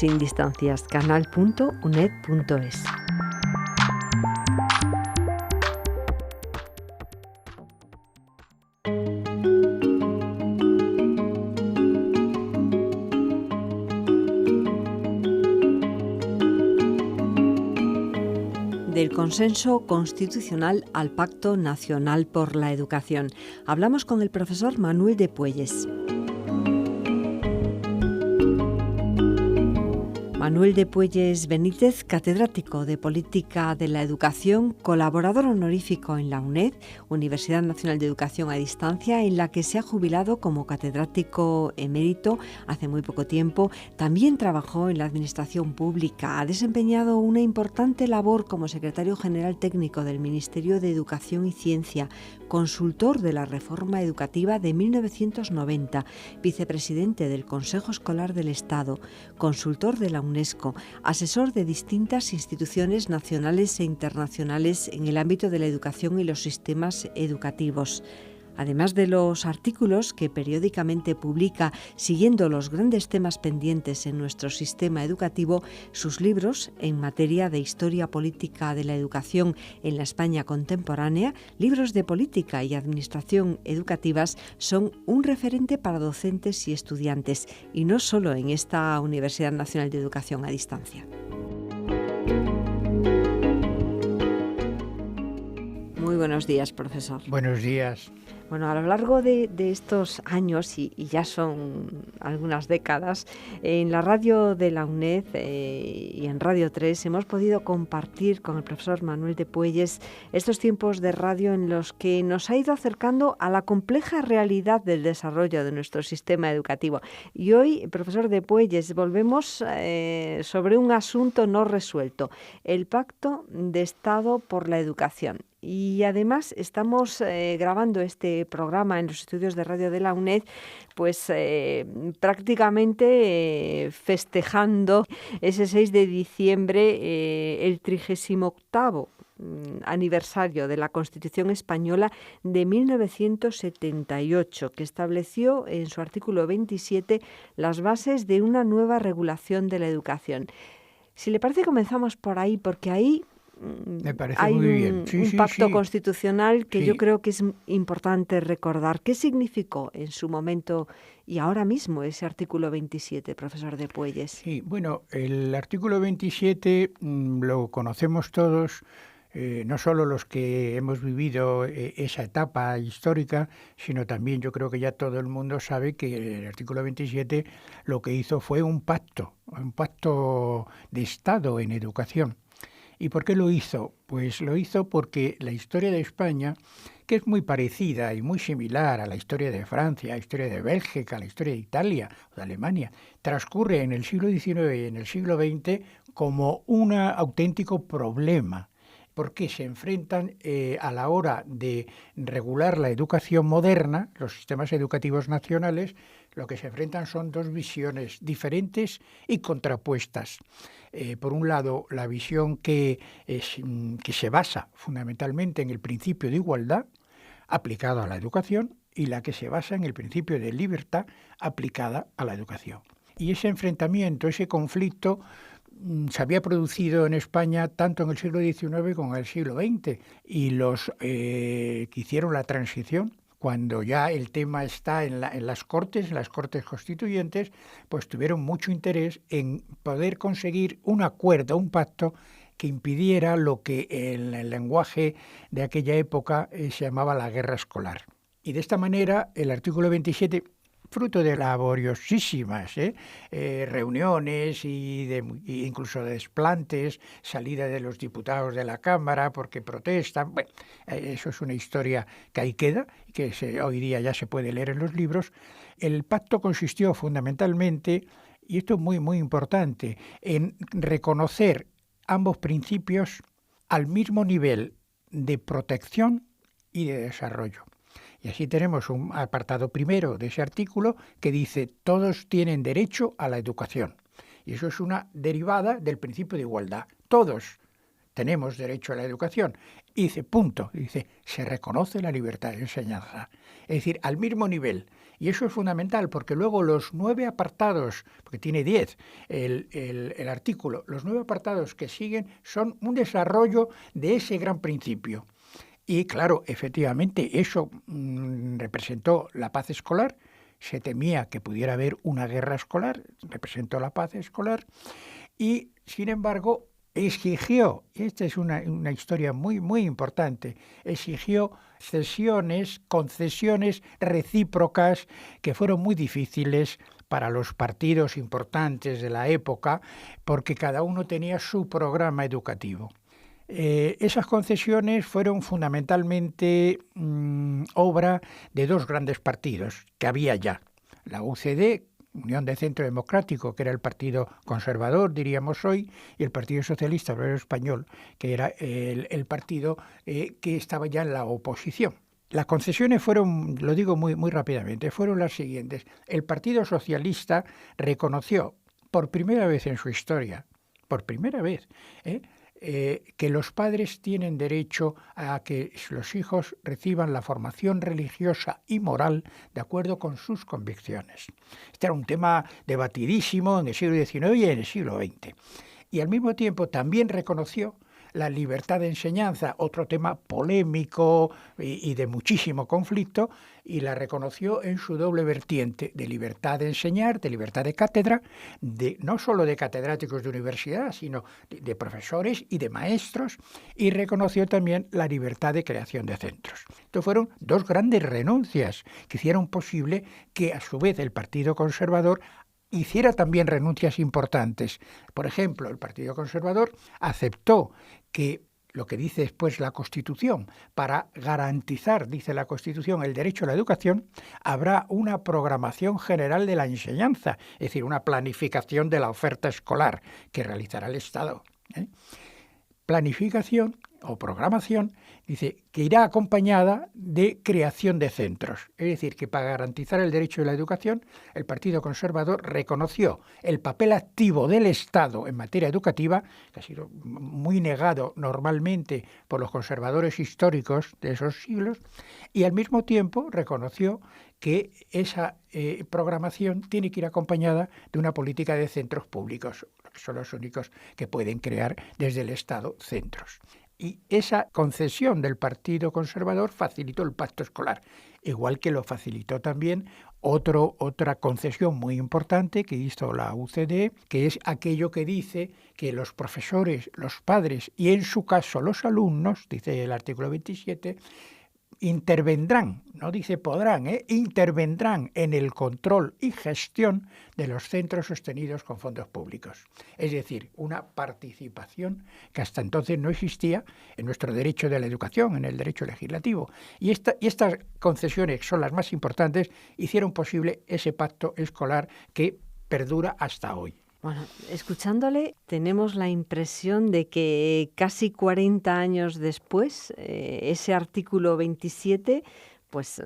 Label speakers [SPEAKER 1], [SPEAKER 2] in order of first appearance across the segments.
[SPEAKER 1] sin distancias, canal.uned.es. Del consenso constitucional al Pacto Nacional por la Educación. Hablamos con el profesor Manuel de Puelles. Manuel de Puelles Benítez, catedrático de Política de la Educación, colaborador honorífico en la UNED, Universidad Nacional de Educación a Distancia, en la que se ha jubilado como catedrático emérito hace muy poco tiempo. También trabajó en la administración pública. Ha desempeñado una importante labor como secretario general técnico del Ministerio de Educación y Ciencia, consultor de la reforma educativa de 1990, vicepresidente del Consejo Escolar del Estado, consultor de la UNESCO, asesor de distintas instituciones nacionales e internacionales en el ámbito de la educación y los sistemas educativos. Además de los artículos que periódicamente publica siguiendo los grandes temas pendientes en nuestro sistema educativo, sus libros en materia de historia política de la educación en la España contemporánea, libros de política y administración educativas, son un referente para docentes y estudiantes, y no solo en esta Universidad Nacional de Educación a Distancia. Muy buenos días, profesor.
[SPEAKER 2] Buenos días.
[SPEAKER 1] Bueno, a lo largo de estos años, y ya son algunas décadas, en la radio de la UNED y en Radio 3 hemos podido compartir con el profesor Manuel de Puelles estos tiempos de radio en los que nos ha ido acercando a la compleja realidad del desarrollo de nuestro sistema educativo. Y hoy, profesor de Puelles, volvemos sobre un asunto no resuelto, el Pacto de Estado por la Educación. Y además estamos grabando este programa en los estudios de radio de la UNED, pues prácticamente festejando ese 6 de diciembre el 38º aniversario de la Constitución Española de 1978, que estableció en su artículo 27 las bases de una nueva regulación de la educación. Si le parece, comenzamos por ahí, porque ahí
[SPEAKER 2] me parece
[SPEAKER 1] hay
[SPEAKER 2] muy bien.
[SPEAKER 1] un pacto constitucional que
[SPEAKER 2] Sí.
[SPEAKER 1] yo creo que es importante recordar. ¿Qué significó en su momento y ahora mismo ese artículo 27, profesor de Puelles?
[SPEAKER 2] Sí, bueno, el artículo 27 lo conocemos todos, no solo los que hemos vivido esa etapa histórica, sino también yo creo que ya todo el mundo sabe que el artículo 27 lo que hizo fue un pacto de Estado en educación. ¿Y por qué lo hizo? Pues lo hizo porque la historia de España, que es muy parecida y muy similar a la historia de Francia, a la historia de Bélgica, a la historia de Italia o de Alemania, transcurre en el siglo XIX y en el siglo XX como un auténtico problema, porque se enfrentan a la hora de regular la educación moderna, los sistemas educativos nacionales, lo que se enfrentan son dos visiones diferentes y contrapuestas. Por un lado, la visión que se basa fundamentalmente en el principio de igualdad aplicado a la educación y la que se basa en el principio de libertad aplicada a la educación. Y ese enfrentamiento, ese conflicto, se había producido en España tanto en el siglo XIX como en el siglo XX, y los que hicieron la transición, cuando ya el tema está en las Cortes Constituyentes, pues tuvieron mucho interés en poder conseguir un acuerdo, un pacto que impidiera lo que en el lenguaje de aquella época se llamaba la guerra escolar. Y de esta manera el artículo 27, fruto de laboriosísimas reuniones y incluso de desplantes, salida de los diputados de la Cámara porque protestan. Bueno, eso es una historia que ahí queda, que hoy día ya se puede leer en los libros. El pacto consistió fundamentalmente, y esto es muy, muy importante, en reconocer ambos principios al mismo nivel de protección y de desarrollo. Y así tenemos un apartado primero de ese artículo que dice: todos tienen derecho a la educación. Y eso es una derivada del principio de igualdad. Todos tenemos derecho a la educación. Y dice, punto, dice, se reconoce la libertad de enseñanza. Es decir, al mismo nivel Y eso es fundamental, porque luego los 9 apartados, porque tiene 10 el artículo, los 9 apartados que siguen son un desarrollo de ese gran principio. Y claro, efectivamente, eso representó la paz escolar. Se temía que pudiera haber una guerra escolar, representó la paz escolar. Y, sin embargo, exigió, y esta es una historia muy, muy importante, exigió concesiones recíprocas que fueron muy difíciles para los partidos importantes de la época, porque cada uno tenía su programa educativo. Esas concesiones fueron fundamentalmente obra de 2 grandes partidos que había ya, la UCD, Unión de Centro Democrático, que era el partido conservador, diríamos hoy, y el Partido Socialista Obrero Español, que era el partido que estaba ya en la oposición. Las concesiones fueron, lo digo muy, muy rápidamente, fueron las siguientes. El Partido Socialista reconoció por primera vez en su historia, por primera vez, que los padres tienen derecho a que los hijos reciban la formación religiosa y moral de acuerdo con sus convicciones. Este era un tema debatidísimo en el siglo XIX y en el siglo XX. Y al mismo tiempo también reconoció la libertad de enseñanza, otro tema polémico y de muchísimo conflicto, y la reconoció en su doble vertiente de libertad de enseñar, de libertad de cátedra, no solo de catedráticos de universidad, sino de profesores y de maestros, y reconoció también la libertad de creación de centros. Entonces fueron 2 grandes renuncias que hicieron posible que a su vez el Partido Conservador hiciera también renuncias importantes. Por ejemplo, el Partido Conservador aceptó que lo que dice después la Constitución, para garantizar, dice la Constitución, el derecho a la educación, habrá una programación general de la enseñanza, es decir, una planificación de la oferta escolar que realizará el Estado. Planificación o programación, dice, que irá acompañada de creación de centros. Es decir, que para garantizar el derecho a la educación, el Partido Conservador reconoció el papel activo del Estado en materia educativa, que ha sido muy negado normalmente por los conservadores históricos de esos siglos, y al mismo tiempo reconoció que esa programación tiene que ir acompañada de una política de centros públicos, que son los únicos que pueden crear desde el Estado centros. Y esa concesión del Partido Conservador facilitó el pacto escolar, igual que lo facilitó también otra concesión muy importante que hizo la UCD, que es aquello que dice que los profesores, los padres y en su caso los alumnos, dice el artículo 27, intervendrán, no dice podrán, intervendrán en el control y gestión de los centros sostenidos con fondos públicos. Es decir, una participación que hasta entonces no existía en nuestro derecho de la educación, en el derecho legislativo. Y estas concesiones, que son las más importantes, hicieron posible ese pacto escolar que perdura hasta hoy.
[SPEAKER 1] Bueno, escuchándole tenemos la impresión de que casi 40 años después ese artículo 27 pues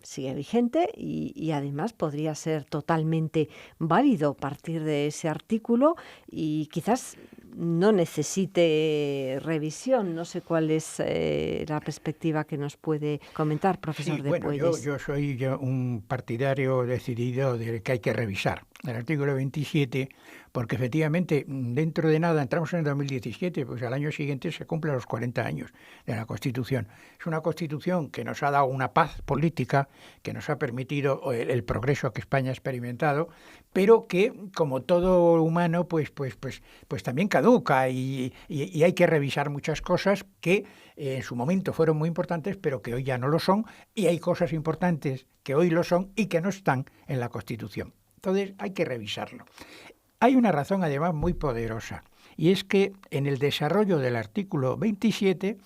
[SPEAKER 1] sigue vigente y además podría ser totalmente válido partir de ese artículo y quizás no necesite revisión. No sé cuál es la perspectiva que nos puede comentar, profesor de Puelles.
[SPEAKER 2] Yo soy un partidario decidido de que hay que revisar el artículo 27, porque efectivamente dentro de nada entramos en el 2017, pues al año siguiente se cumplen los 40 años de la Constitución. Es una Constitución que nos ha dado una paz política, que nos ha permitido el progreso que España ha experimentado, pero que, como todo humano, pues también caduca y hay que revisar muchas cosas que en su momento fueron muy importantes, pero que hoy ya no lo son, y hay cosas importantes que hoy lo son y que no están en la Constitución. Entonces hay que revisarlo. Hay una razón además muy poderosa, y es que en el desarrollo del artículo 27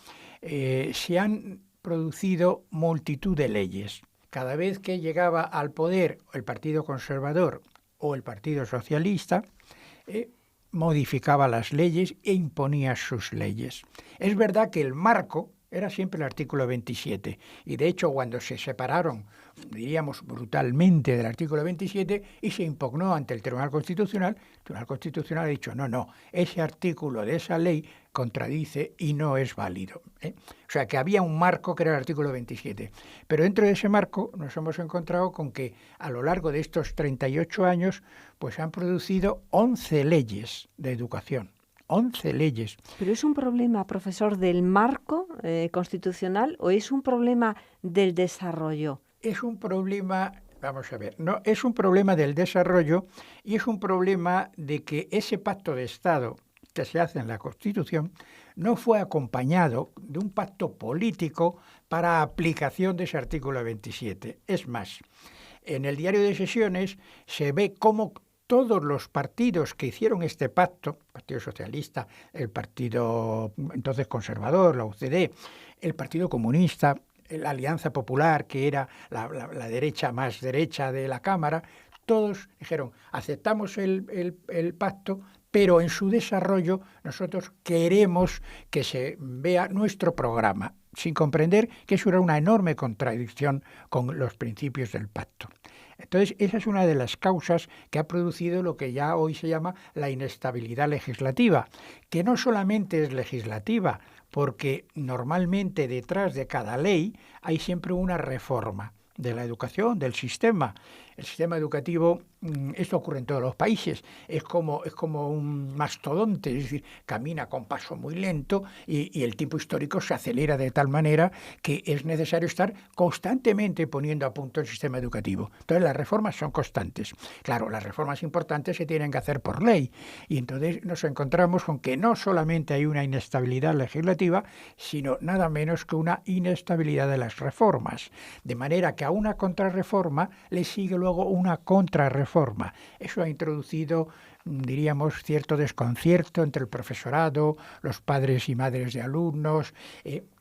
[SPEAKER 2] se han producido multitud de leyes. Cada vez que llegaba al poder el Partido Conservador o el Partido Socialista, modificaba las leyes e imponía sus leyes. Es verdad que el marco era siempre el artículo 27, y de hecho cuando se separaron, diríamos brutalmente, del artículo 27 y se impugnó ante el Tribunal Constitucional ha dicho no, ese artículo de esa ley contradice y no es válido, ¿eh? O sea, que había un marco que era el artículo 27. Pero dentro de ese marco nos hemos encontrado con que a lo largo de estos 38 años pues han producido 11 leyes de educación. 11 leyes.
[SPEAKER 1] ¿Pero es un problema, profesor, del marco constitucional o es un problema del desarrollo?
[SPEAKER 2] Es un problema, vamos a ver, no, es un problema del desarrollo y es un problema de que ese pacto de Estado que se hace en la Constitución no fue acompañado de un pacto político para aplicación de ese artículo 27. Es más, en el diario de sesiones se ve cómo todos los partidos que hicieron este pacto, el Partido Socialista, el Partido entonces Conservador, la UCD, el Partido Comunista, la Alianza Popular, que era la derecha más derecha de la Cámara, todos dijeron, aceptamos el pacto, pero en su desarrollo nosotros queremos que se vea nuestro programa, sin comprender que eso era una enorme contradicción con los principios del pacto. Entonces, esa es una de las causas que ha producido lo que ya hoy se llama la inestabilidad legislativa, que no solamente es legislativa, porque normalmente detrás de cada ley hay siempre una reforma de la educación, del sistema. El sistema educativo, esto ocurre en todos los países, es como un mastodonte, es decir, camina con paso muy lento y el tiempo histórico se acelera de tal manera que es necesario estar constantemente poniendo a punto el sistema educativo. Entonces las reformas son constantes. Claro, las reformas importantes se tienen que hacer por ley y entonces nos encontramos con que no solamente hay una inestabilidad legislativa, sino nada menos que una inestabilidad de las reformas. De manera que a una contrarreforma le sigue luego una contrarreforma. Eso ha introducido, diríamos, cierto desconcierto entre el profesorado, los padres y madres de alumnos,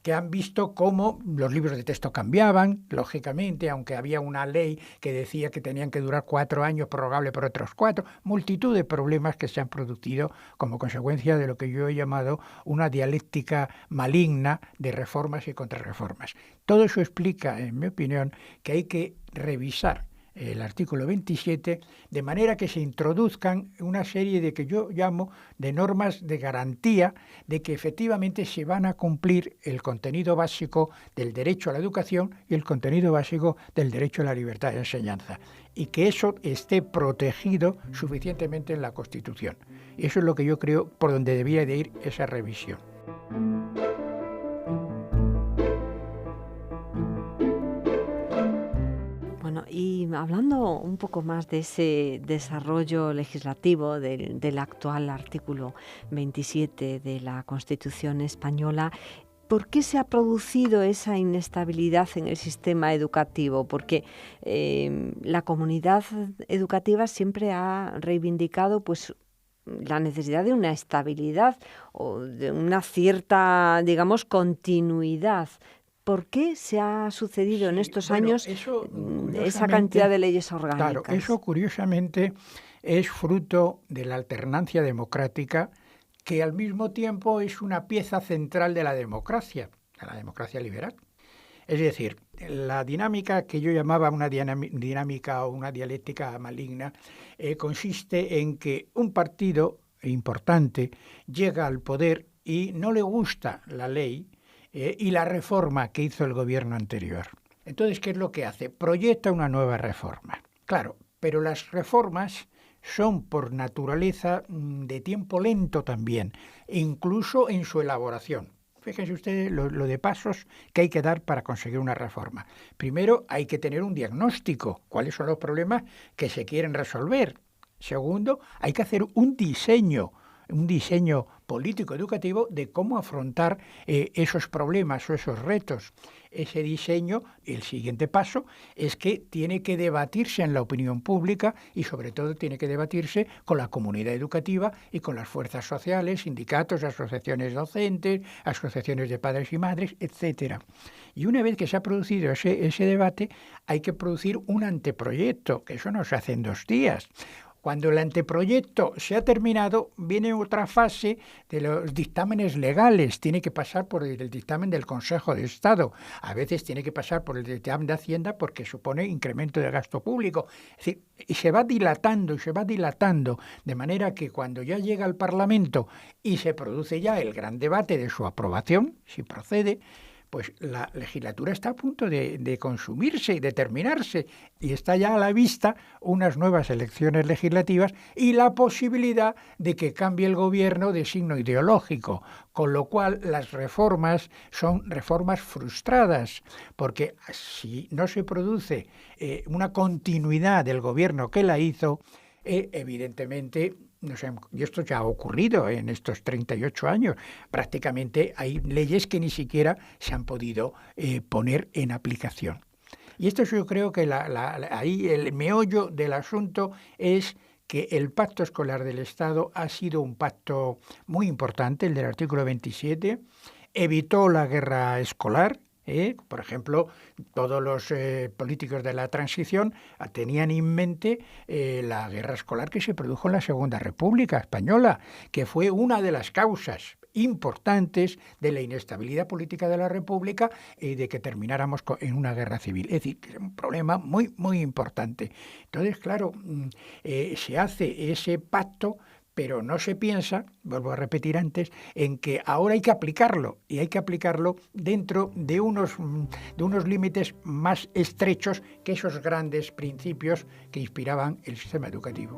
[SPEAKER 2] que han visto cómo los libros de texto cambiaban, lógicamente, aunque había una ley que decía que tenían que durar 4 años, prorrogable por otros 4, multitud de problemas que se han producido como consecuencia de lo que yo he llamado una dialéctica maligna de reformas y contrarreformas. Todo eso explica, en mi opinión, que hay que revisar el artículo 27, de manera que se introduzcan una serie de que yo llamo de normas de garantía de que efectivamente se van a cumplir el contenido básico del derecho a la educación y el contenido básico del derecho a la libertad de enseñanza, y que eso esté protegido suficientemente en la Constitución. Y eso es lo que yo creo por donde debiera de ir esa revisión.
[SPEAKER 1] Y hablando un poco más de ese desarrollo legislativo del actual artículo 27 de la Constitución española, ¿por qué se ha producido esa inestabilidad en el sistema educativo? Porque la comunidad educativa siempre ha reivindicado pues la necesidad de una estabilidad o de una cierta, digamos, continuidad. ¿Por qué se ha sucedido en estos años esa cantidad de leyes orgánicas?
[SPEAKER 2] Claro, eso curiosamente es fruto de la alternancia democrática, que al mismo tiempo es una pieza central de la democracia liberal. Es decir, la dinámica que yo llamaba una dinámica o una dialéctica maligna consiste en que un partido importante llega al poder y no le gusta la ley y la reforma que hizo el gobierno anterior. Entonces, ¿qué es lo que hace? Proyecta una nueva reforma. Claro, pero las reformas son por naturaleza de tiempo lento también, incluso en su elaboración. Fíjense ustedes lo de pasos que hay que dar para conseguir una reforma. Primero, hay que tener un diagnóstico. ¿Cuáles son los problemas que se quieren resolver? Segundo, hay que hacer un diseño político educativo de cómo afrontar esos problemas o esos retos. Ese diseño, el siguiente paso, es que tiene que debatirse en la opinión pública y sobre todo tiene que debatirse con la comunidad educativa y con las fuerzas sociales, sindicatos, asociaciones docentes, asociaciones de padres y madres, etc. Y una vez que se ha producido ese debate, hay que producir un anteproyecto, que eso no se hace en 2 días. Cuando el anteproyecto se ha terminado, viene otra fase de los dictámenes legales. Tiene que pasar por el dictamen del Consejo de Estado. A veces tiene que pasar por el dictamen de Hacienda porque supone incremento de gasto público. Es decir, y se va dilatando y se va dilatando, de manera que cuando ya llega al Parlamento y se produce ya el gran debate de su aprobación, si procede, pues la legislatura está a punto de consumirse y de terminarse, y está ya a la vista unas nuevas elecciones legislativas y la posibilidad de que cambie el gobierno de signo ideológico, con lo cual las reformas son reformas frustradas, porque si no se produce una continuidad del gobierno que la hizo, evidentemente, no sé, y esto ya ha ocurrido en estos 38 años. Prácticamente hay leyes que ni siquiera se han podido poner en aplicación. Y esto yo creo que ahí el meollo del asunto es que el pacto escolar del Estado ha sido un pacto muy importante, el del artículo 27, evitó la guerra escolar. Por ejemplo, todos los políticos de la transición tenían en mente la guerra escolar que se produjo en la Segunda República Española, que fue una de las causas importantes de la inestabilidad política de la República y de que termináramos en una guerra civil. Es decir, que es un problema muy, muy importante. Entonces, claro, se hace ese pacto, pero no se piensa, vuelvo a repetir antes, en que ahora hay que aplicarlo, y hay que aplicarlo dentro de unos límites más estrechos que esos grandes principios que inspiraban el sistema educativo.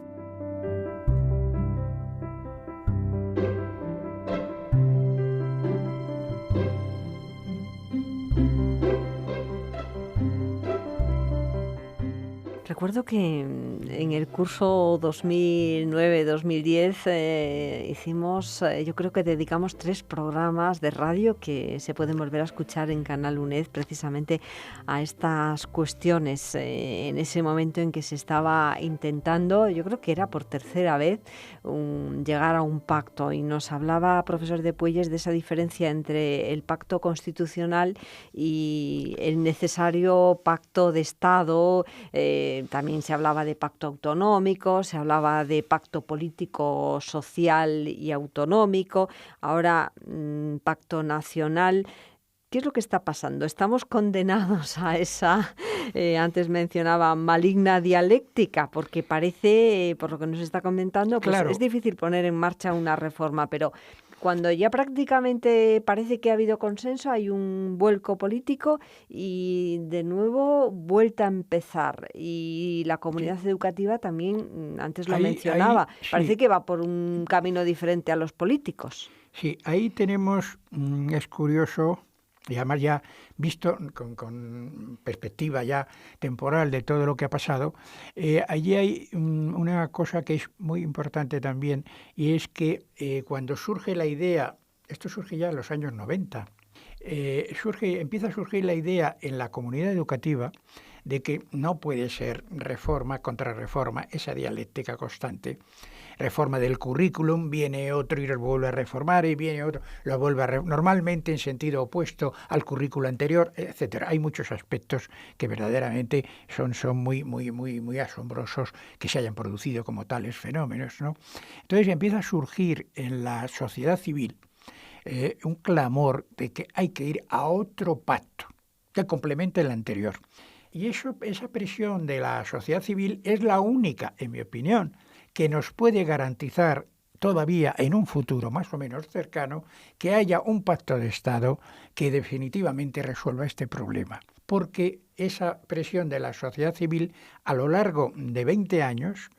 [SPEAKER 1] Recuerdo que en el curso 2009-2010 hicimos, yo creo que dedicamos 3 programas de radio que se pueden volver a escuchar en Canal UNED precisamente a estas cuestiones. En ese momento en que se estaba intentando, yo creo que era por tercera vez, llegar a un pacto, y nos hablaba profesor de Puelles de esa diferencia entre el pacto constitucional y el necesario pacto de Estado. También se hablaba de pacto autonómico, se hablaba de pacto político, social y autonómico, ahora pacto nacional. ¿Qué es lo que está pasando? ¿Estamos condenados a esa, antes mencionaba, maligna dialéctica? Porque parece, por lo que nos está comentando, pues
[SPEAKER 2] Claro.
[SPEAKER 1] Es difícil poner en marcha una reforma, pero cuando ya prácticamente parece que ha habido consenso, hay un vuelco político y de nuevo vuelta a empezar. Y la comunidad educativa también, antes lo mencionaba, parece que va por un camino diferente a los políticos.
[SPEAKER 2] Sí, ahí tenemos, es curioso, y además ya visto con perspectiva ya temporal de todo lo que ha pasado, allí hay una cosa que es muy importante también, y es que cuando surge la idea, esto surge ya en los años 90, empieza a surgir la idea en la comunidad educativa de que no puede ser reforma contra reforma, esa dialéctica constante. Reforma del currículum, viene otro y lo vuelve a reformar, y viene otro, lo vuelve a normalmente en sentido opuesto al currículo anterior, etcétera. Hay muchos aspectos que verdaderamente son muy, muy, muy, muy asombrosos que se hayan producido como tales fenómenos, ¿no? Entonces empieza a surgir en la sociedad civil un clamor de que hay que ir a otro pacto que complemente el anterior. Y esa presión de la sociedad civil es la única, en mi opinión, que nos puede garantizar todavía en un futuro más o menos cercano que haya un pacto de Estado que definitivamente resuelva este problema. Porque esa presión de la sociedad civil a lo largo de 20 años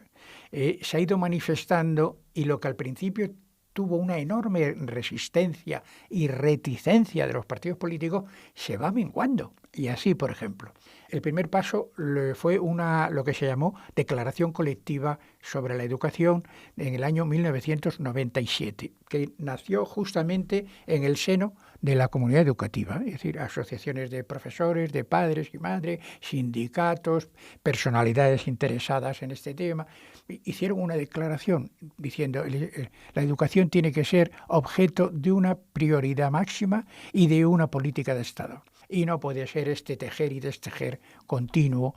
[SPEAKER 2] se ha ido manifestando, y lo que al principio tuvo una enorme resistencia y reticencia de los partidos políticos se va menguando. Y así, por ejemplo, el primer paso fue lo que se llamó Declaración Colectiva sobre la Educación en el año 1997, que nació justamente en el seno de la comunidad educativa, es decir, asociaciones de profesores, de padres y madres, sindicatos, personalidades interesadas en este tema, hicieron una declaración diciendo que la educación tiene que ser objeto de una prioridad máxima y de una política de Estado. Y no puede ser este tejer y destejer continuo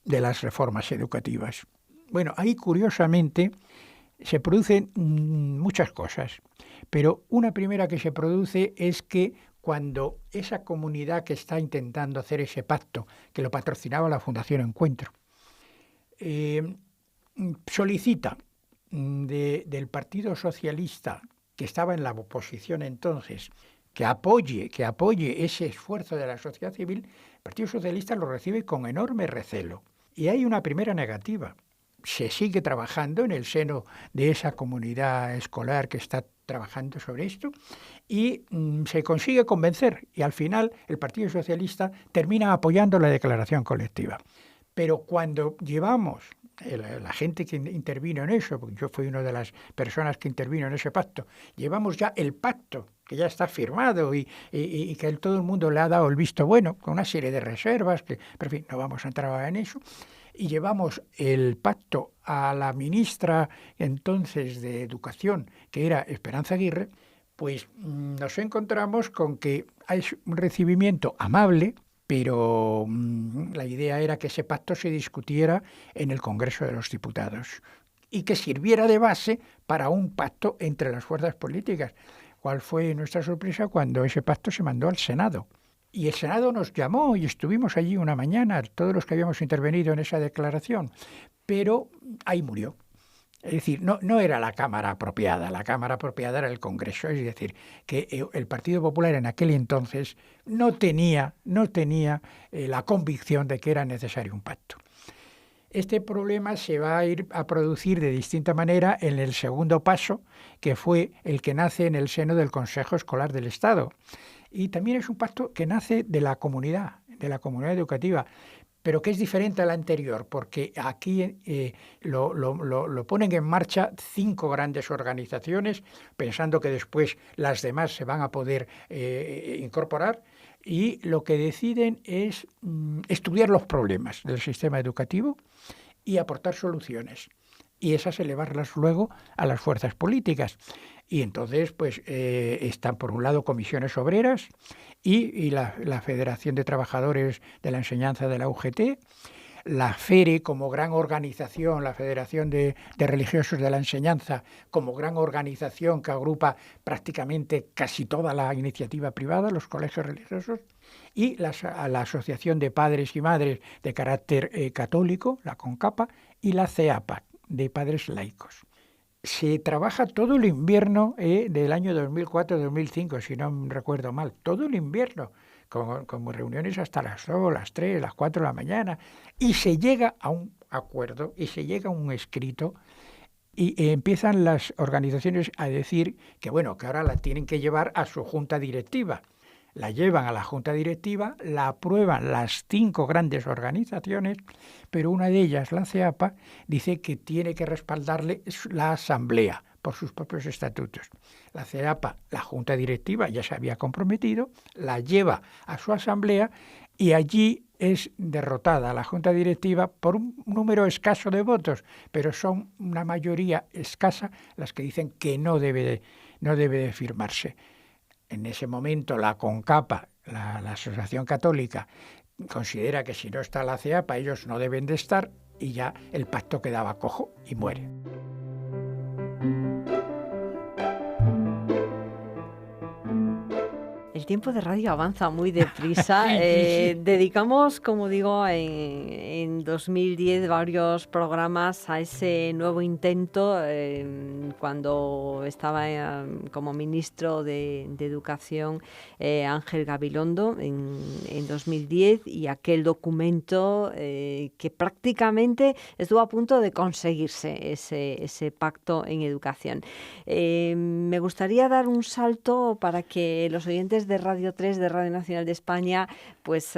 [SPEAKER 2] de las reformas educativas. Bueno, ahí curiosamente se producen muchas cosas, pero una primera que se produce es que cuando esa comunidad que está intentando hacer ese pacto, que lo patrocinaba la Fundación Encuentro, eh, solicita del Partido Socialista, que estaba en la oposición entonces, que apoye ese esfuerzo de la sociedad civil, el Partido Socialista lo recibe con enorme recelo. Y hay una primera negativa. Se sigue trabajando en el seno de esa comunidad escolar que está trabajando sobre esto y se consigue convencer y al final el Partido Socialista termina apoyando la declaración colectiva. Pero cuando llevamos, la gente que intervino en eso, porque yo fui una de las personas que intervino en ese pacto, llevamos ya el pacto que ya está firmado y que todo el mundo le ha dado el visto bueno, con una serie de reservas, pero en fin, no vamos a entrar en eso, y llevamos el pacto a la ministra entonces de Educación, que era Esperanza Aguirre, pues nos encontramos con que hay un recibimiento amable, pero la idea era que ese pacto se discutiera en el Congreso de los Diputados y que sirviera de base para un pacto entre las fuerzas políticas. ¿Cuál fue nuestra sorpresa cuando ese pacto se mandó al Senado? Y el Senado nos llamó y estuvimos allí una mañana, todos los que habíamos intervenido en esa declaración, pero ahí murió. Es decir, no era la Cámara apropiada, la Cámara apropiada era el Congreso, es decir, que el Partido Popular en aquel entonces no tenía la convicción de que era necesario un pacto. Este problema se va a ir a producir de distinta manera en el segundo paso, que fue el que nace en el seno del Consejo Escolar del Estado. Y también es un pacto que nace de la comunidad educativa, pero que es diferente al anterior, porque aquí lo ponen en marcha 5 grandes organizaciones, pensando que después las demás se van a poder incorporar, y lo que deciden es estudiar los problemas del sistema educativo y aportar soluciones. Y esas elevarlas luego a las fuerzas políticas. Y entonces, pues, están por un lado comisiones obreras y la Federación de Trabajadores de la Enseñanza de la UGT, la FERE como gran organización, la Federación de Religiosos de la Enseñanza, como gran organización que agrupa prácticamente casi toda la iniciativa privada, los colegios religiosos, y la Asociación de Padres y Madres de carácter católico, la CONCAPA, y la CEAPA, de padres laicos. Se trabaja todo el invierno del año 2004-2005, si no recuerdo mal, todo el invierno, con reuniones hasta las 2, las 3, las 4 de la mañana, y se llega a un acuerdo, y se llega a un escrito, y empiezan las organizaciones a decir que, bueno, que ahora la tienen que llevar a su junta directiva. La llevan a la junta directiva, la aprueban las 5 grandes organizaciones, pero una de ellas, la CEAPA, dice que tiene que respaldarle la asamblea por sus propios estatutos. La CEAPA, la junta directiva, ya se había comprometido, la lleva a su asamblea y allí es derrotada la junta directiva por un número escaso de votos, pero son una mayoría escasa las que dicen que no debe de firmarse. En ese momento la CONCAPA, la Asociación Católica, considera que si no está la CEAPA ellos no deben de estar y ya el pacto quedaba cojo y muere.
[SPEAKER 1] El tiempo de radio avanza muy deprisa.
[SPEAKER 2] Sí.
[SPEAKER 1] Dedicamos, como digo, en 2010 varios programas a ese nuevo intento cuando estaba como ministro de Educación Ángel Gabilondo en 2010 y aquel documento que prácticamente estuvo a punto de conseguirse ese pacto en educación. Me gustaría dar un salto para que los oyentes de Radio 3, de Radio Nacional de España, pues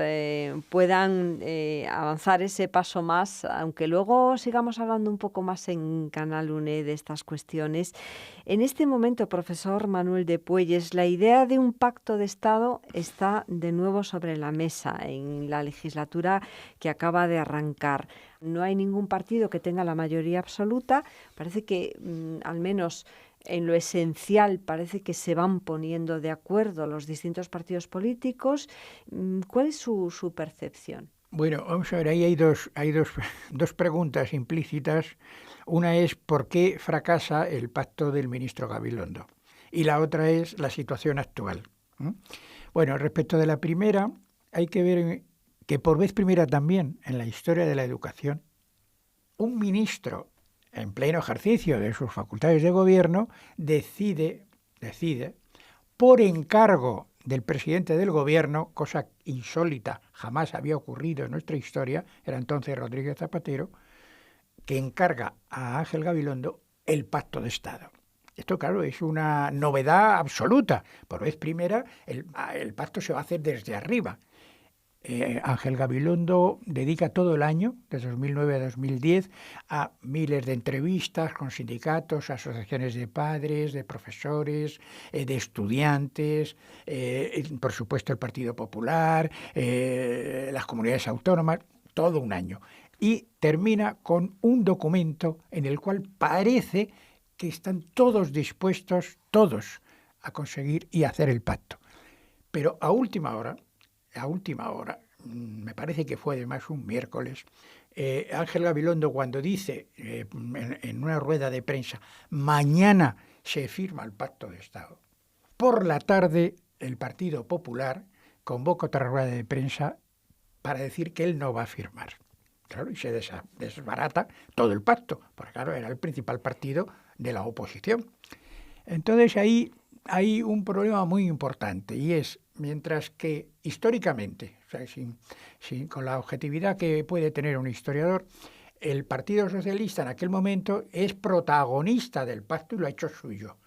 [SPEAKER 1] puedan avanzar ese paso más, aunque luego sigamos hablando un poco más en Canal UNED de estas cuestiones. En este momento, profesor Manuel de Puelles, la idea de un pacto de Estado está de nuevo sobre la mesa en la legislatura que acaba de arrancar. No hay ningún partido que tenga la mayoría absoluta. Parece que al menos en lo esencial parece que se van poniendo de acuerdo los distintos partidos políticos. ¿Cuál es su percepción?
[SPEAKER 2] Bueno, vamos a ver, ahí dos preguntas implícitas. Una es por qué fracasa el pacto del ministro Gabilondo y la otra es la situación actual. Bueno, respecto de la primera, hay que ver que por vez primera también en la historia de la educación, un ministro en pleno ejercicio de sus facultades de gobierno decide por encargo del presidente del gobierno, cosa insólita, jamás había ocurrido en nuestra historia, era entonces Rodríguez Zapatero, que encarga a Ángel Gabilondo el pacto de Estado. Esto, claro, es una novedad absoluta. Por vez primera, el pacto se va a hacer desde arriba. Ángel Gabilondo dedica todo el año, de 2009 a 2010, a miles de entrevistas con sindicatos, asociaciones de padres, de profesores, de estudiantes, por supuesto el Partido Popular, las comunidades autónomas, todo un año. Y termina con un documento en el cual parece que están todos dispuestos, todos, a conseguir y hacer el pacto. Pero a última hora, me parece que fue además un miércoles, Ángel Gabilondo cuando dice en una rueda de prensa, mañana se firma el pacto de Estado, por la tarde el Partido Popular convoca otra rueda de prensa para decir que él no va a firmar. Claro, y se desbarata todo el pacto, porque claro, era el principal partido de la oposición. Entonces ahí hay un problema muy importante y es, mientras que históricamente, o sea, con la objetividad que puede tener un historiador, el Partido Socialista en aquel momento es protagonista del pacto y lo ha hecho suyo,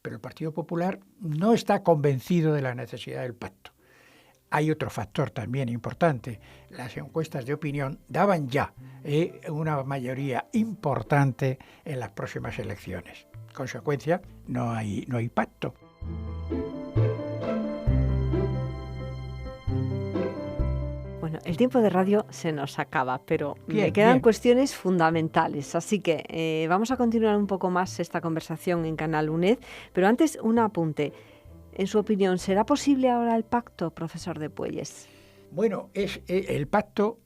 [SPEAKER 2] pero el Partido Popular no está convencido de la necesidad del pacto. Hay otro factor también importante. Las encuestas de opinión daban ya una mayoría importante en las próximas elecciones. En consecuencia, no hay pacto.
[SPEAKER 1] Bueno, el tiempo de radio se nos acaba, pero me quedan cuestiones fundamentales. Así que vamos a continuar un poco más esta conversación en Canal UNED. Pero antes, un apunte. En su opinión, ¿será posible ahora el pacto, profesor de Puelles?
[SPEAKER 2] Bueno, el pacto,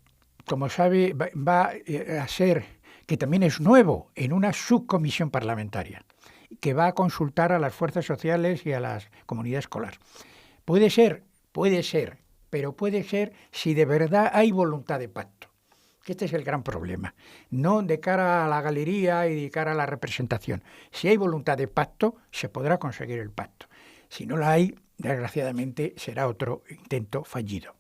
[SPEAKER 2] como sabe, va a ser, que también es nuevo, en una subcomisión parlamentaria, que va a consultar a las fuerzas sociales y a la comunidad escolar. Puede ser, pero puede ser si de verdad hay voluntad de pacto. Este es el gran problema, no de cara a la galería y de cara a la representación. Si hay voluntad de pacto, se podrá conseguir el pacto. Si no la hay, desgraciadamente, será otro intento fallido.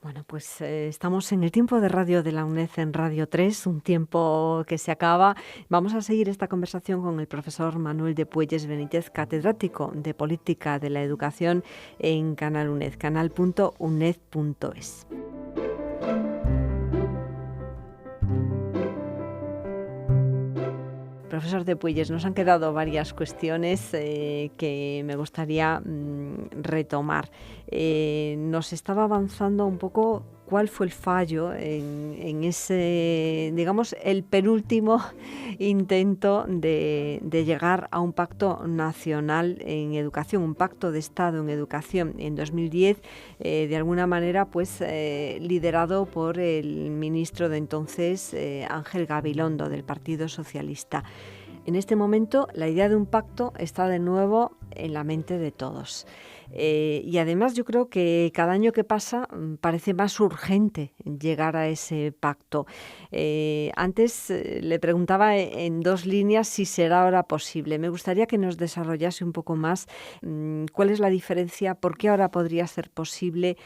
[SPEAKER 1] Bueno, pues estamos en el tiempo de radio de la UNED en Radio 3, un tiempo que se acaba. Vamos a seguir esta conversación con el profesor Manuel de Puelles Benítez, catedrático de Política de la Educación en Canal UNED, canal.uned.es. Profesor de Puelles, nos han quedado varias cuestiones que me gustaría retomar. Nos estaba avanzando un poco cuál fue el fallo en ese, digamos, el penúltimo intento de llegar a un pacto nacional en educación, un pacto de Estado en educación en 2010, de alguna manera pues liderado por el ministro de entonces, Ángel Gabilondo, del Partido Socialista. En este momento la idea de un pacto está de nuevo en la mente de todos. Y además yo creo que cada año que pasa parece más urgente llegar a ese pacto. Antes le preguntaba en dos líneas si será ahora posible. Me gustaría que nos desarrollase un poco más cuál es la diferencia, por qué ahora podría ser posible,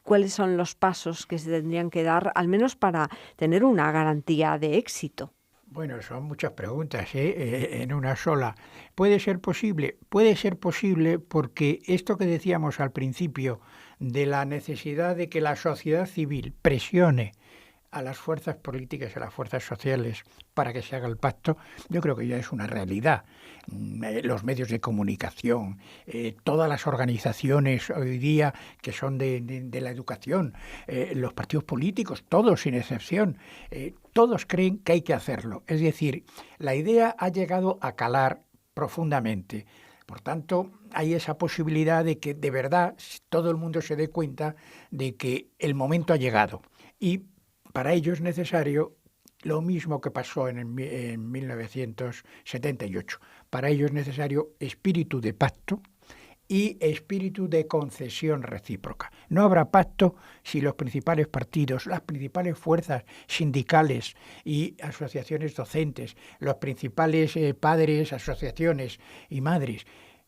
[SPEAKER 1] cuáles son los pasos que se tendrían que dar, al menos para tener una garantía de éxito.
[SPEAKER 2] Bueno, son muchas preguntas en una sola. ¿Puede ser posible? Puede ser posible porque esto que decíamos al principio de la necesidad de que la sociedad civil presione a las fuerzas políticas y a las fuerzas sociales para que se haga el pacto, yo creo que ya es una realidad. Los medios de comunicación, todas las organizaciones hoy día que son de la educación, los partidos políticos, todos sin excepción, todos creen que hay que hacerlo. Es decir, la idea ha llegado a calar profundamente. Por tanto, hay esa posibilidad de que de verdad todo el mundo se dé cuenta de que el momento ha llegado. Y para ello es necesario lo mismo que pasó en 1978. Para ello es necesario espíritu de pacto y espíritu de concesión recíproca. No habrá pacto si los principales partidos, las principales fuerzas sindicales y asociaciones docentes, los principales padres, asociaciones y madres,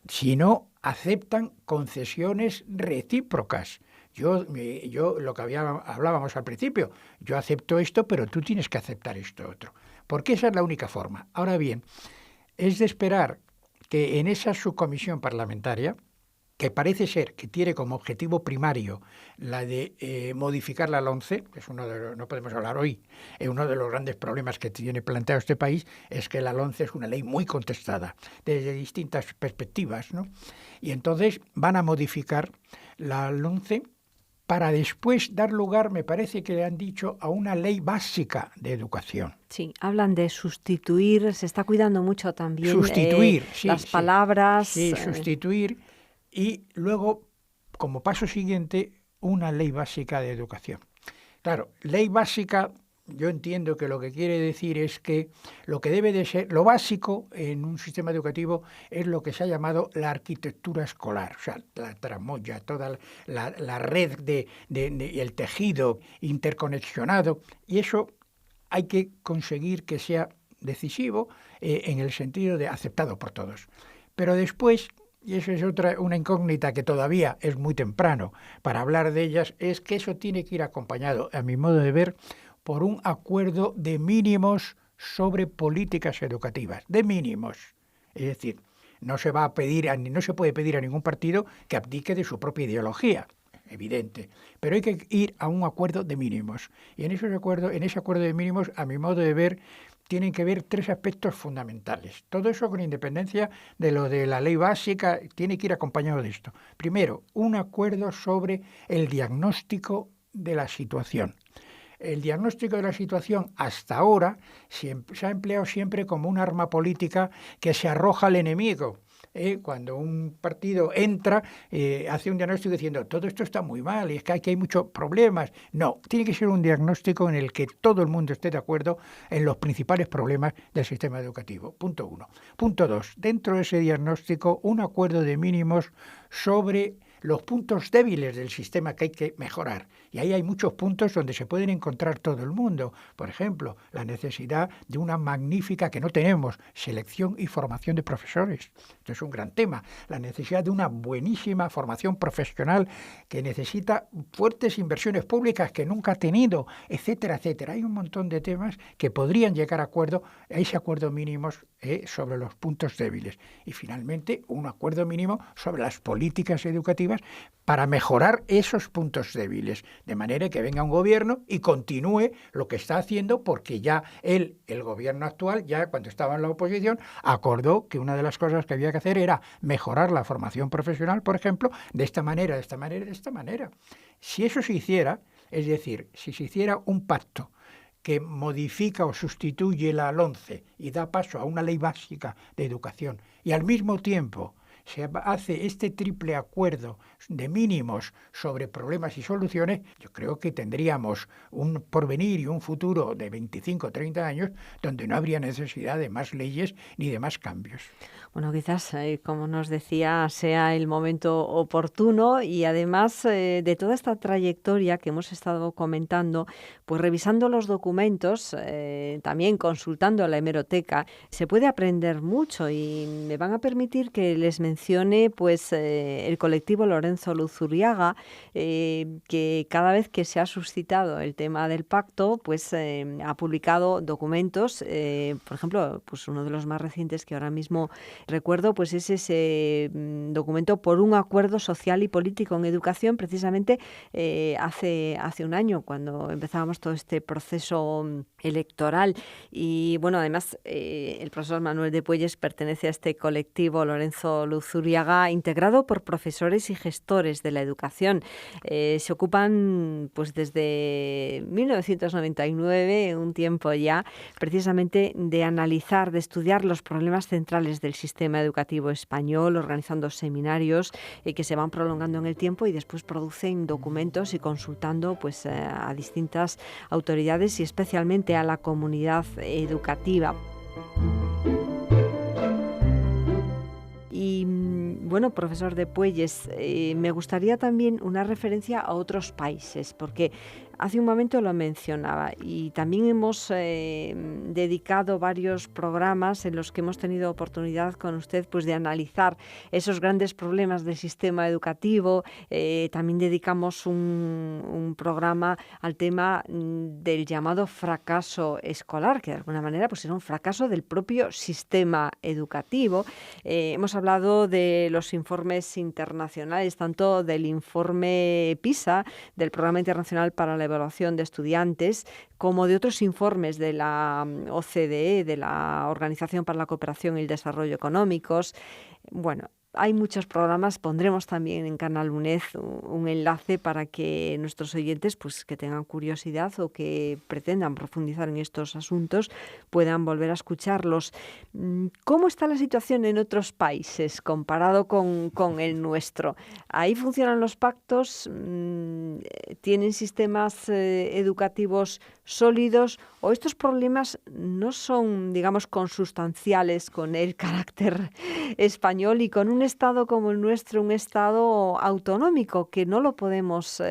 [SPEAKER 2] si no aceptan concesiones recíprocas. Yo lo que hablábamos al principio, yo acepto esto, pero tú tienes que aceptar esto otro. Porque esa es la única forma. Ahora bien, es de esperar que en esa subcomisión parlamentaria, que parece ser que tiene como objetivo primario la de modificar la LOMCE, que es no podemos hablar hoy, uno de los grandes problemas que tiene planteado este país es que la LOMCE es una ley muy contestada desde distintas perspectivas, ¿no? Y entonces van a modificar la LOMCE para después dar lugar, me parece que le han dicho, a una ley básica de educación.
[SPEAKER 1] Sí, hablan de sustituir, se está cuidando mucho también
[SPEAKER 2] sustituir,
[SPEAKER 1] las palabras.
[SPEAKER 2] Sí, sustituir. Y luego, como paso siguiente, una ley básica de educación. Claro, ley básica, yo entiendo que lo que quiere decir es que lo que debe de ser, lo básico en un sistema educativo es lo que se ha llamado la arquitectura escolar, o sea, la tramoya, toda la red y el tejido interconexionado, y eso hay que conseguir que sea decisivo en el sentido de aceptado por todos. Pero después, y eso es una incógnita que todavía es muy temprano para hablar de ellas, es que eso tiene que ir acompañado, a mi modo de ver, por un acuerdo de mínimos sobre políticas educativas, de mínimos. Es decir, no se puede pedir a ningún partido que abdique de su propia ideología, evidente, pero hay que ir a un acuerdo de mínimos. Y en ese acuerdo de mínimos, a mi modo de ver, tienen que ver tres aspectos fundamentales. Todo eso con independencia de lo de la ley básica, tiene que ir acompañado de esto. Primero, un acuerdo sobre el diagnóstico de la situación. El diagnóstico de la situación hasta ahora se ha empleado siempre como un arma política que se arroja al enemigo. Cuando un partido entra, hace un diagnóstico diciendo todo esto está muy mal y es que aquí hay muchos problemas. No, tiene que ser un diagnóstico en el que todo el mundo esté de acuerdo en los principales problemas del sistema educativo. Punto 1. Punto 2. Dentro de ese diagnóstico, un acuerdo de mínimos sobre los puntos débiles del sistema que hay que mejorar. Y ahí hay muchos puntos donde se pueden encontrar todo el mundo. Por ejemplo, la necesidad de una magnífica, que no tenemos, selección y formación de profesores. Esto es un gran tema. La necesidad de una buenísima formación profesional que necesita fuertes inversiones públicas que nunca ha tenido, etcétera, etcétera. Hay un montón de temas que podrían llegar a ese acuerdo mínimo sobre los puntos débiles. Y finalmente, un acuerdo mínimo sobre las políticas educativas para mejorar esos puntos débiles, de manera que venga un gobierno y continúe lo que está haciendo, porque ya el gobierno actual, ya cuando estaba en la oposición, acordó que una de las cosas que había que hacer era mejorar la formación profesional, por ejemplo, de esta manera, de esta manera, de esta manera. Si eso se hiciera, es decir, si se hiciera un pacto que modifica o sustituye la LOMCE y da paso a una ley básica de educación, y al mismo tiempo se hace este triple acuerdo de mínimos sobre problemas y soluciones, yo creo que tendríamos un porvenir y un futuro de 25 o 30 años donde no habría necesidad de más leyes ni de más cambios.
[SPEAKER 1] Bueno, quizás, como nos decía, sea el momento oportuno y además de toda esta trayectoria que hemos estado comentando, pues revisando los documentos, también consultando la hemeroteca, se puede aprender mucho y me van a permitir que les mencione pues el colectivo Lorenzo Luzuriaga, que cada vez que se ha suscitado el tema del pacto, pues ha publicado documentos, por ejemplo, pues uno de los más recientes que ahora mismo recuerdo, pues es ese documento por un acuerdo social y político en educación, precisamente hace un año, cuando empezábamos todo este proceso electoral. Y bueno, además el profesor Manuel de Puelles pertenece a este colectivo Lorenzo Luzuriaga, Zuriaga, integrado por profesores y gestores de la educación. Se ocupan pues desde 1999, un tiempo ya, precisamente de analizar, de estudiar los problemas centrales del sistema educativo español, organizando seminarios que se van prolongando en el tiempo y después producen documentos y consultando pues a distintas autoridades y especialmente a la comunidad educativa. Y bueno, profesor de Puelles, me gustaría también una referencia a otros países, porque hace un momento lo mencionaba y también hemos dedicado varios programas en los que hemos tenido oportunidad con usted pues, de analizar esos grandes problemas del sistema educativo. También dedicamos un programa al tema del llamado fracaso escolar, que de alguna manera pues, era un fracaso del propio sistema educativo. Hemos hablado de los informes internacionales, tanto del informe PISA, del Programa Internacional para la Evaluación de Estudiantes, como de otros informes de la OCDE, de la Organización para la Cooperación y el Desarrollo Económicos. Bueno, hay muchos programas, pondremos también en Canal UNED un enlace para que nuestros oyentes, pues que tengan curiosidad o que pretendan profundizar en estos asuntos, puedan volver a escucharlos. ¿Cómo está la situación en otros países comparado con el nuestro? ¿Ahí funcionan los pactos? ¿Tienen sistemas educativos sólidos? ¿O estos problemas no son, digamos, consustanciales con el carácter español y con un Estado como el nuestro, un Estado autonómico, que no lo podemos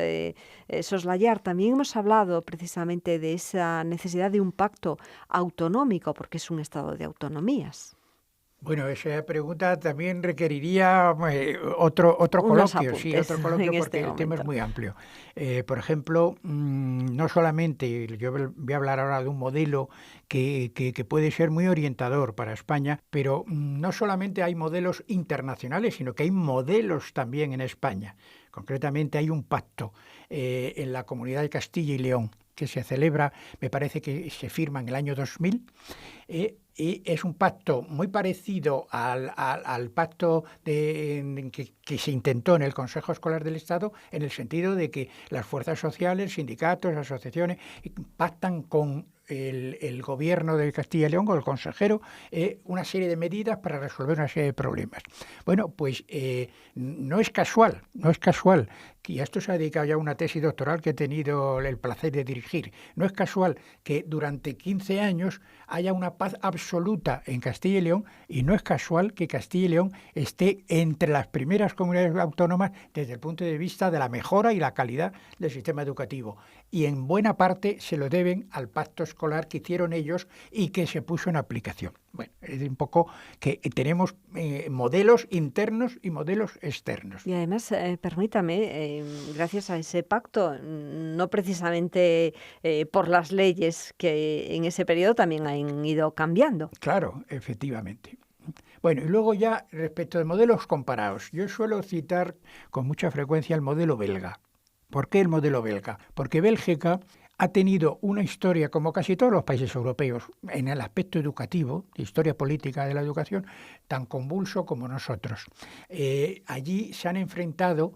[SPEAKER 1] soslayar? También hemos hablado precisamente de esa necesidad de un pacto autonómico, porque es un Estado de autonomías.
[SPEAKER 2] Bueno, esa pregunta también requeriría otro coloquio, sí, otro coloquio porque el tema es muy amplio. Por ejemplo, no solamente, yo voy a hablar ahora de un modelo que puede ser muy orientador para España, pero no solamente hay modelos internacionales, sino que hay modelos también en España. Concretamente hay un pacto en la Comunidad de Castilla y León que se celebra, me parece que se firma en el año 2000, y es un pacto muy parecido al pacto que se intentó en el Consejo Escolar del Estado, en el sentido de que las fuerzas sociales, sindicatos, asociaciones, pactan con el gobierno de Castilla y León, con el consejero, una serie de medidas para resolver una serie de problemas. Bueno, pues no es casual, y a esto se ha dedicado ya una tesis doctoral que he tenido el placer de dirigir. No es casual que durante 15 años haya una paz absoluta en Castilla y León, y no es casual que Castilla y León esté entre las primeras comunidades autónomas desde el punto de vista de la mejora y la calidad del sistema educativo. Y en buena parte se lo deben al pacto escolar que hicieron ellos y que se puso en aplicación. Bueno, es un poco que tenemos modelos internos y modelos externos.
[SPEAKER 1] Y además, permítame, gracias a ese pacto, no precisamente por las leyes que en ese periodo también han ido cambiando.
[SPEAKER 2] Claro, efectivamente. Bueno, y luego ya respecto de modelos comparados, yo suelo citar con mucha frecuencia el modelo belga. ¿Por qué el modelo belga? Porque Bélgica ha tenido una historia, como casi todos los países europeos, en el aspecto educativo, de historia política de la educación, tan convulso como nosotros. Allí se han enfrentado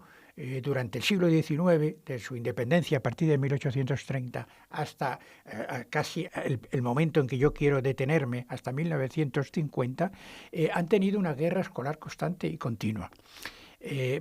[SPEAKER 2] durante el siglo XIX, de su independencia a partir de 1830 hasta casi el momento en que yo quiero detenerme, hasta 1950, han tenido una guerra escolar constante y continua.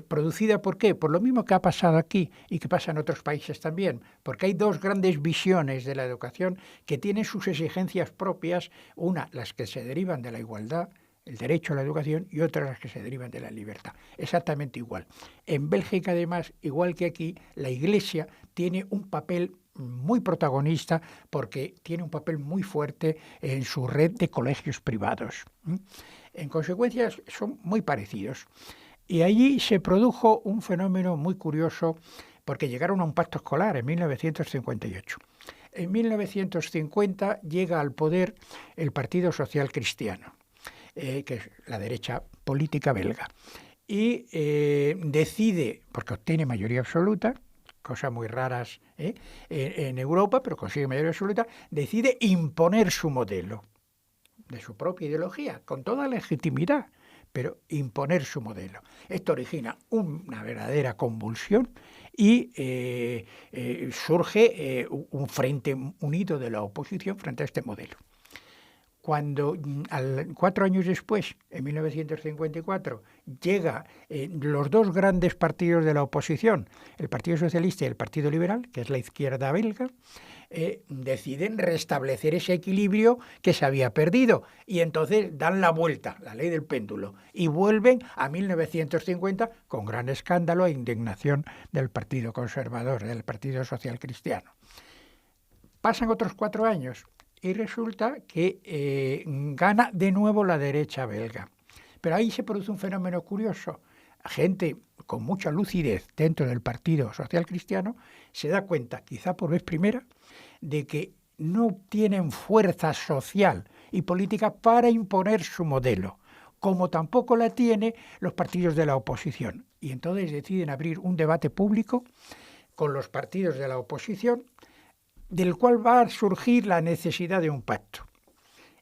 [SPEAKER 2] ¿Producida por qué? Por lo mismo que ha pasado aquí y que pasa en otros países también, porque hay dos grandes visiones de la educación que tienen sus exigencias propias, una, las que se derivan de la igualdad, el derecho a la educación, y otras las que se derivan de la libertad. Exactamente igual. En Bélgica, además, igual que aquí, la Iglesia tiene un papel muy protagonista porque tiene un papel muy fuerte en su red de colegios privados. En consecuencia, son muy parecidos. Y allí se produjo un fenómeno muy curioso porque llegaron a un pacto escolar en 1958. En 1950 llega al poder el Partido Social Cristiano, que es la derecha política belga, y decide, porque obtiene mayoría absoluta, cosas muy raras en Europa, pero consigue mayoría absoluta, decide imponer su modelo de su propia ideología, con toda legitimidad, pero imponer su modelo. Esto origina una verdadera convulsión y surge un frente unido de la oposición frente a este modelo. Cuando 4 años después, en 1954, llega los dos grandes partidos de la oposición, el Partido Socialista y el Partido Liberal, que es la izquierda belga, deciden restablecer ese equilibrio que se había perdido y entonces dan la vuelta, la ley del péndulo, y vuelven a 1950 con gran escándalo e indignación del Partido Conservador, del Partido Social Cristiano. Pasan otros 4 años. Y resulta que gana de nuevo la derecha belga. Pero ahí se produce un fenómeno curioso. Gente con mucha lucidez dentro del Partido Social Cristiano se da cuenta, quizá por vez primera, de que no tienen fuerza social y política para imponer su modelo, como tampoco la tiene los partidos de la oposición. Y entonces deciden abrir un debate público con los partidos de la oposición, del cual va a surgir la necesidad de un pacto.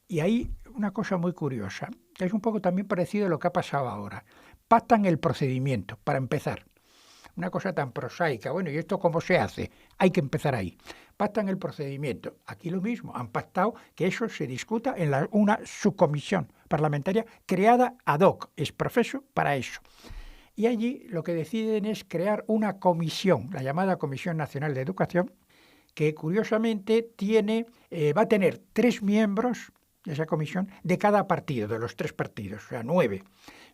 [SPEAKER 2] Y ahí una cosa muy curiosa, que es un poco también parecido a lo que ha pasado ahora. Pactan el procedimiento, para empezar. Una cosa tan prosaica. Bueno, ¿y esto cómo se hace? Hay que empezar ahí. Pactan el procedimiento. Aquí lo mismo. Han pactado que eso se discuta en una subcomisión parlamentaria creada ad hoc, es profeso para eso. Y allí lo que deciden es crear una comisión, la llamada Comisión Nacional de Educación, que curiosamente va a tener 3 miembros de esa comisión de cada partido, de los 3 partidos, o sea, 9.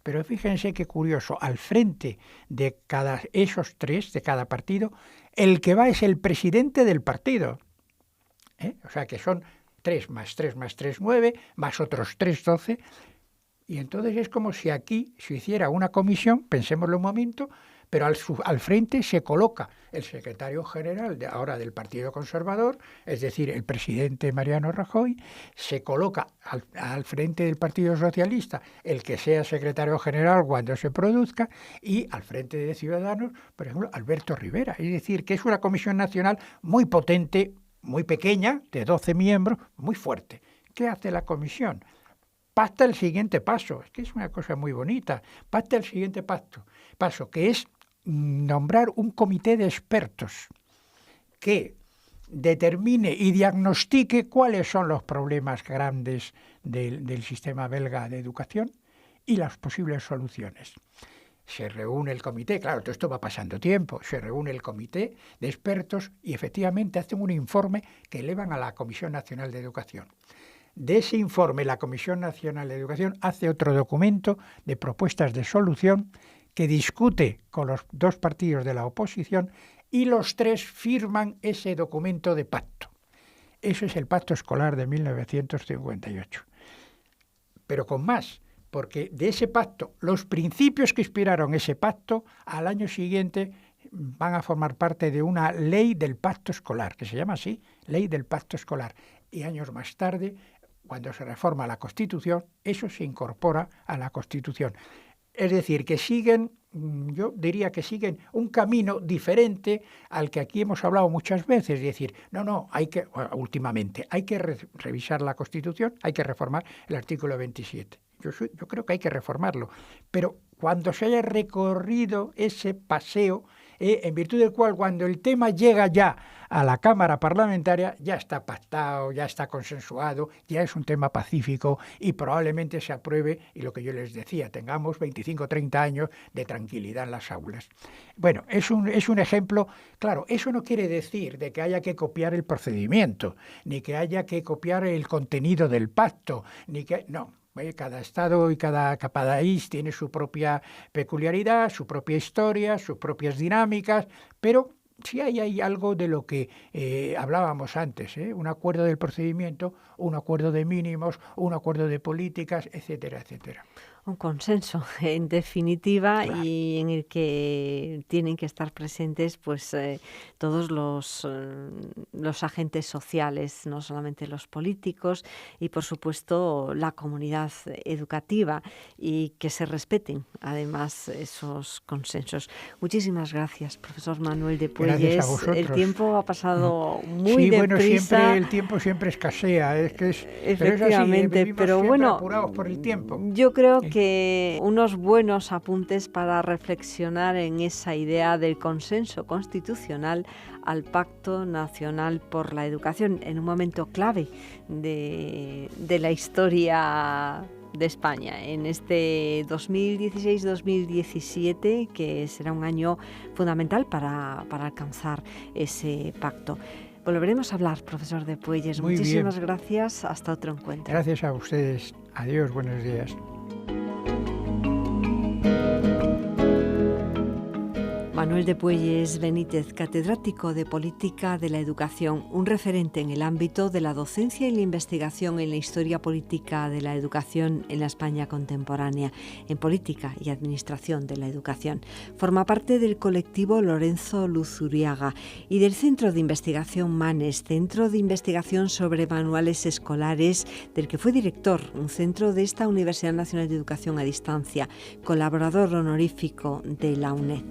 [SPEAKER 2] Pero fíjense qué curioso, al frente de esos 3 de cada partido, el que va es el presidente del partido. O sea, que son 3 más 3 más 3, 9, más otros 3, 12. Y entonces es como si aquí se hiciera una comisión, pensémoslo un momento, pero al frente se coloca el secretario general ahora del Partido Conservador, es decir, el presidente Mariano Rajoy, se coloca al frente del Partido Socialista el que sea secretario general cuando se produzca, y al frente de Ciudadanos, por ejemplo, Alberto Rivera. Es decir, que es una comisión nacional muy potente, muy pequeña, de 12 miembros, muy fuerte. ¿Qué hace la comisión? Pacta el siguiente paso, es que es una cosa muy bonita, pacta el siguiente paso, que es nombrar un comité de expertos que determine y diagnostique cuáles son los problemas grandes del sistema belga de educación y las posibles soluciones. Se reúne el comité, claro, todo esto va pasando tiempo, se reúne el comité de expertos y efectivamente hacen un informe que elevan a la Comisión Nacional de Educación. De ese informe, la Comisión Nacional de Educación hace otro documento de propuestas de solución que discute con los 2 partidos de la oposición y los 3 firman ese documento de pacto. Eso es el pacto escolar de 1958. Pero con más, porque de ese pacto, los principios que inspiraron ese pacto, al año siguiente van a formar parte de una ley del pacto escolar, que se llama así, Ley del Pacto Escolar. Y años más tarde, cuando se reforma la Constitución, eso se incorpora a la Constitución. Es decir, que yo diría que siguen un camino diferente al que aquí hemos hablado muchas veces. Es decir, últimamente, hay que revisar la Constitución, hay que reformar el artículo 27. Yo creo que hay que reformarlo. Pero cuando se haya recorrido ese paseo, en virtud del cual cuando el tema llega ya a la Cámara Parlamentaria, ya está pactado, ya está consensuado, ya es un tema pacífico y probablemente se apruebe, y lo que yo les decía, tengamos 25 o 30 años de tranquilidad en las aulas. Bueno, es un ejemplo. Claro, eso no quiere decir de que haya que copiar el procedimiento, ni que haya que copiar el contenido del pacto, no. Cada estado y cada país tiene su propia peculiaridad, su propia historia, sus propias dinámicas, pero sí hay algo de lo que hablábamos antes, un acuerdo del procedimiento, un acuerdo de mínimos, un acuerdo de políticas, etcétera, etcétera.
[SPEAKER 1] Un consenso, en definitiva,
[SPEAKER 2] Claro.
[SPEAKER 1] Y en el que tienen que estar presentes todos los agentes sociales, no solamente los políticos, y por supuesto la comunidad educativa, y que se respeten además esos consensos. Muchísimas gracias, profesor Manuel de Puelles.
[SPEAKER 2] Gracias a vosotros.
[SPEAKER 1] El tiempo ha pasado muy
[SPEAKER 2] deprisa. Bueno,
[SPEAKER 1] siempre
[SPEAKER 2] el tiempo siempre escasea,
[SPEAKER 1] efectivamente,
[SPEAKER 2] pero es así, vivimos siempre apurados por el tiempo.
[SPEAKER 1] Yo creo que que unos buenos apuntes para reflexionar en esa idea del consenso constitucional al Pacto Nacional por la Educación, en un momento clave de la historia de España, en este 2016-2017, que será un año fundamental para alcanzar ese pacto. Volveremos a hablar, profesor de Puelles. Muchísimas gracias. Hasta otro encuentro.
[SPEAKER 2] Gracias a ustedes. Adiós, buenos días.
[SPEAKER 1] Manuel de Puelles Benítez, catedrático de Política de la Educación, un referente en el ámbito de la docencia y la investigación en la historia política de la educación en la España contemporánea, en política y administración de la educación. Forma parte del colectivo Lorenzo Luzuriaga y del Centro de Investigación MANES, Centro de Investigación sobre Manuales Escolares, del que fue director, un centro de esta Universidad Nacional de Educación a Distancia, colaborador honorífico de la UNED.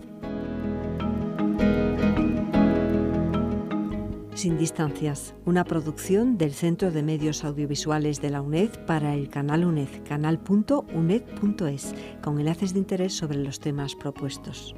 [SPEAKER 1] Sin distancias, una producción del Centro de Medios Audiovisuales de la UNED para el canal UNED, canal.uned.es, con enlaces de interés sobre los temas propuestos.